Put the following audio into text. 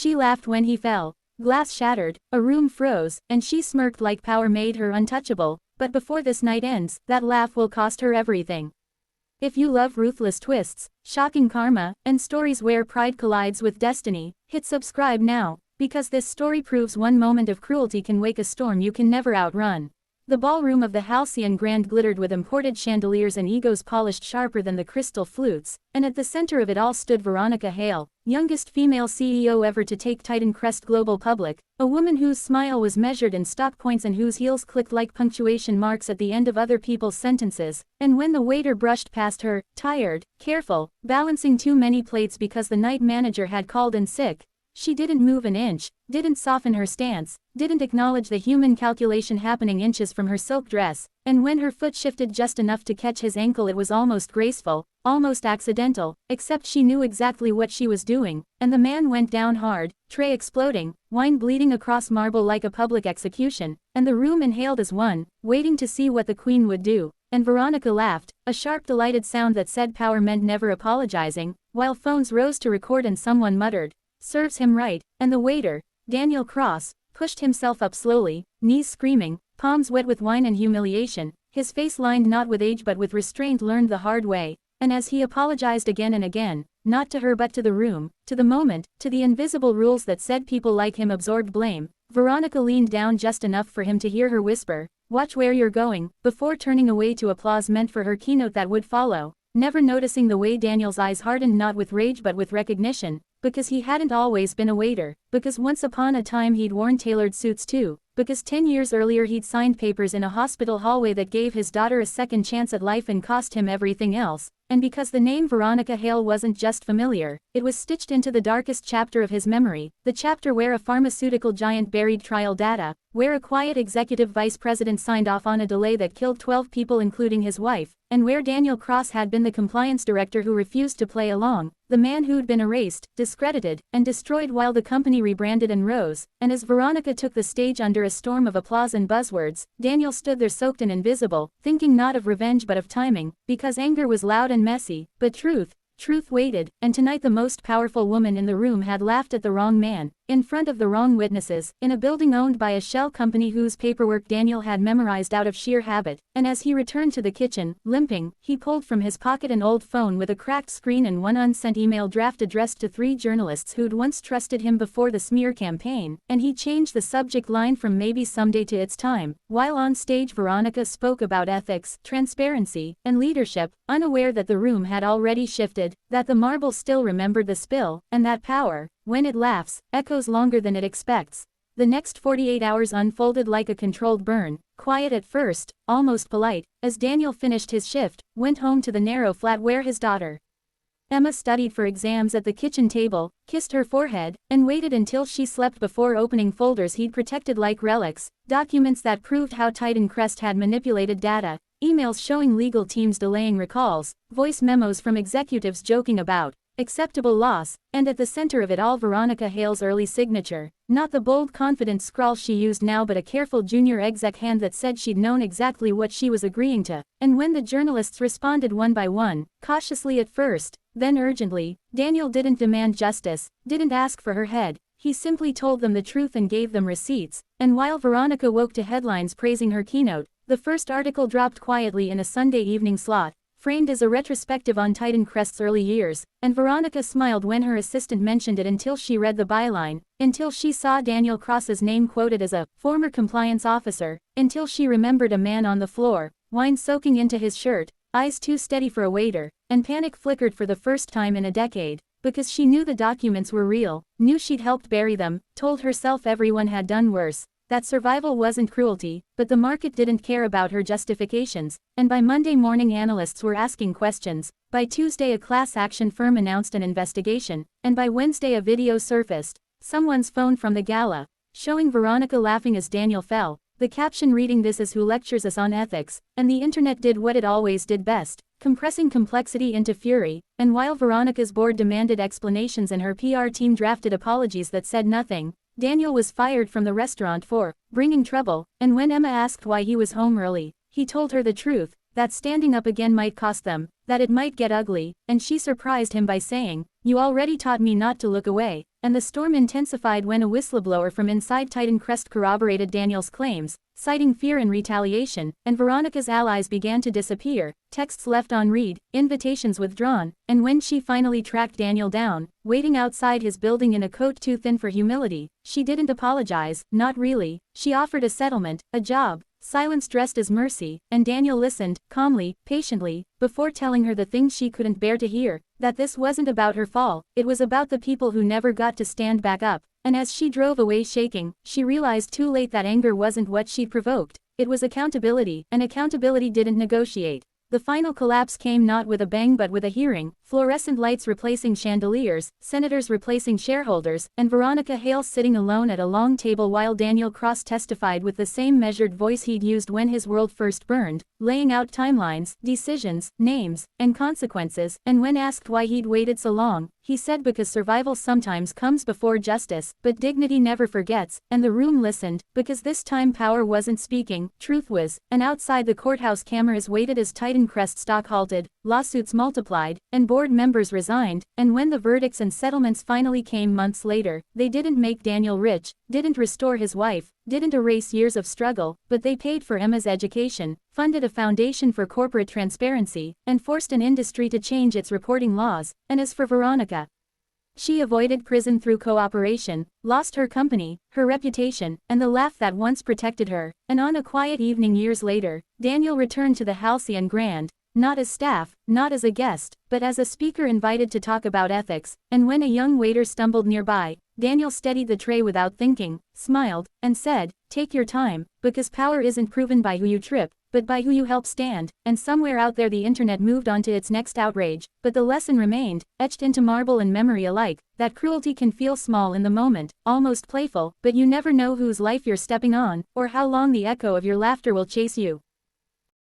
She laughed when he fell. Glass shattered, a room froze, and she smirked like power made her untouchable. But before this night ends, that laugh will cost her everything. If you love ruthless twists, shocking karma, and stories where pride collides with destiny, hit subscribe now, because this story proves one moment of cruelty can wake a storm you can never outrun. The ballroom of the Halcyon Grand glittered with imported chandeliers and egos polished sharper than the crystal flutes, and at the center of it all stood Veronica Hale, youngest female CEO ever to take Titan Crest Global public, a woman whose smile was measured in stock points and whose heels clicked like punctuation marks at the end of other people's sentences, and when the waiter brushed past her, tired, careful, balancing too many plates because the night manager had called in sick, she didn't move an inch, didn't soften her stance, didn't acknowledge the human calculation happening inches from her silk dress, and when her foot shifted just enough to catch his ankle it was almost graceful, almost accidental, except she knew exactly what she was doing, and the man went down hard, tray exploding, wine bleeding across marble like a public execution, and the room inhaled as one, waiting to see what the queen would do, and Veronica laughed, a sharp delighted sound that said power meant never apologizing, while phones rose to record and someone muttered, "Serves him right," and the waiter, Daniel Cross, pushed himself up slowly, knees screaming, palms wet with wine and humiliation, his face lined not with age but with restraint learned the hard way, and as he apologized again and again, not to her but to the room, to the moment, to the invisible rules that said people like him absorbed blame, Veronica leaned down just enough for him to hear her whisper, "Watch where you're going," before turning away to applause meant for her keynote that would follow, never noticing the way Daniel's eyes hardened not with rage but with recognition, because he hadn't always been a waiter, because once upon a time he'd worn tailored suits too, because 10 years earlier he'd signed papers in a hospital hallway that gave his daughter a second chance at life and cost him everything else, and because the name Veronica Hale wasn't just familiar, it was stitched into the darkest chapter of his memory, the chapter where a pharmaceutical giant buried trial data, where a quiet executive vice president signed off on a delay that killed 12 people including his wife, and where Daniel Cross had been the compliance director who refused to play along, the man who'd been erased, discredited, and destroyed while the company rebranded and rose, and as Veronica took the stage under a storm of applause and buzzwords, Daniel stood there soaked and invisible, thinking not of revenge but of timing, because anger was loud and messy, but truth waited, and tonight the most powerful woman in the room had laughed at the wrong man, in front of the wrong witnesses, in a building owned by a shell company whose paperwork Daniel had memorized out of sheer habit, and as he returned to the kitchen, limping, he pulled from his pocket an old phone with a cracked screen and one unsent email draft addressed to 3 journalists who'd once trusted him before the smear campaign, and he changed the subject line from "maybe someday" to "it's time." While on stage Veronica spoke about ethics, transparency, and leadership, unaware that the room had already shifted, that the marble still remembered the spill, and that power, when it laughs, echoes longer than it expects. The next 48 hours unfolded like a controlled burn, quiet at first, almost polite, as Daniel finished his shift, went home to the narrow flat where his daughter Emma studied for exams at the kitchen table, kissed her forehead, and waited until she slept before opening folders he'd protected like relics, documents that proved how Titan Crest had manipulated data, emails showing legal teams delaying recalls, voice memos from executives joking about acceptable loss, and at the center of it all Veronica Hale's early signature, not the bold confident scrawl she used now but a careful junior exec hand that said she'd known exactly what she was agreeing to, and when the journalists responded one by one, cautiously at first, then urgently, Daniel didn't demand justice, didn't ask for her head, he simply told them the truth and gave them receipts, and while Veronica woke to headlines praising her keynote, the first article dropped quietly in a Sunday evening slot, framed as a retrospective on Titan Crest's early years, and Veronica smiled when her assistant mentioned it until she read the byline, until she saw Daniel Cross's name quoted as a former compliance officer, until she remembered a man on the floor, wine soaking into his shirt, eyes too steady for a waiter, and panic flickered for the first time in a decade, because she knew the documents were real, knew she'd helped bury them, told herself everyone had done worse, that survival wasn't cruelty, but the market didn't care about her justifications, and by Monday morning analysts were asking questions, by Tuesday a class action firm announced an investigation, and by Wednesday a video surfaced, someone's phone from the gala, showing Veronica laughing as Daniel fell, the caption reading "This is who lectures us on ethics," and the internet did what it always did best, compressing complexity into fury, and while Veronica's board demanded explanations and her PR team drafted apologies that said nothing, Daniel was fired from the restaurant for bringing trouble, and when Emma asked why he was home early, he told her the truth, that standing up again might cost them, that it might get ugly, and she surprised him by saying, "You already taught me not to look away," and the storm intensified when a whistleblower from inside Titan Crest corroborated Daniel's claims, citing fear and retaliation, and Veronica's allies began to disappear, texts left unread, invitations withdrawn, and when she finally tracked Daniel down, waiting outside his building in a coat too thin for humility, she didn't apologize, not really, she offered a settlement, a job, silence dressed as mercy, and Daniel listened, calmly, patiently, before telling her the things she couldn't bear to hear, that this wasn't about her fall, it was about the people who never got to stand back up. And as she drove away shaking, she realized too late that anger wasn't what she'd provoked, it was accountability, and accountability didn't negotiate. The final collapse came not with a bang but with a hearing, fluorescent lights replacing chandeliers, senators replacing shareholders, and Veronica Hale sitting alone at a long table while Daniel Cross testified with the same measured voice he'd used when his world first burned, laying out timelines, decisions, names, and consequences, and when asked why he'd waited so long, he said because survival sometimes comes before justice, but dignity never forgets, and the room listened, because this time power wasn't speaking, truth was, and outside the courthouse cameras waited as Titan Crest stock halted, lawsuits multiplied, and board members resigned, and when the verdicts and settlements finally came months later, they didn't make Daniel rich, didn't restore his wife, didn't erase years of struggle, but they paid for Emma's education, funded a foundation for corporate transparency, and forced an industry to change its reporting laws. And as for Veronica, she avoided prison through cooperation, lost her company, her reputation, and the laugh that once protected her, and on a quiet evening years later, Daniel returned to the Halcyon Grand, not as staff, not as a guest, but as a speaker invited to talk about ethics, and when a young waiter stumbled nearby, Daniel steadied the tray without thinking, smiled, and said, "Take your time, because power isn't proven by who you trip, but by who you help stand," and somewhere out there the internet moved on to its next outrage, but the lesson remained, etched into marble and memory alike, that cruelty can feel small in the moment, almost playful, but you never know whose life you're stepping on, or how long the echo of your laughter will chase you.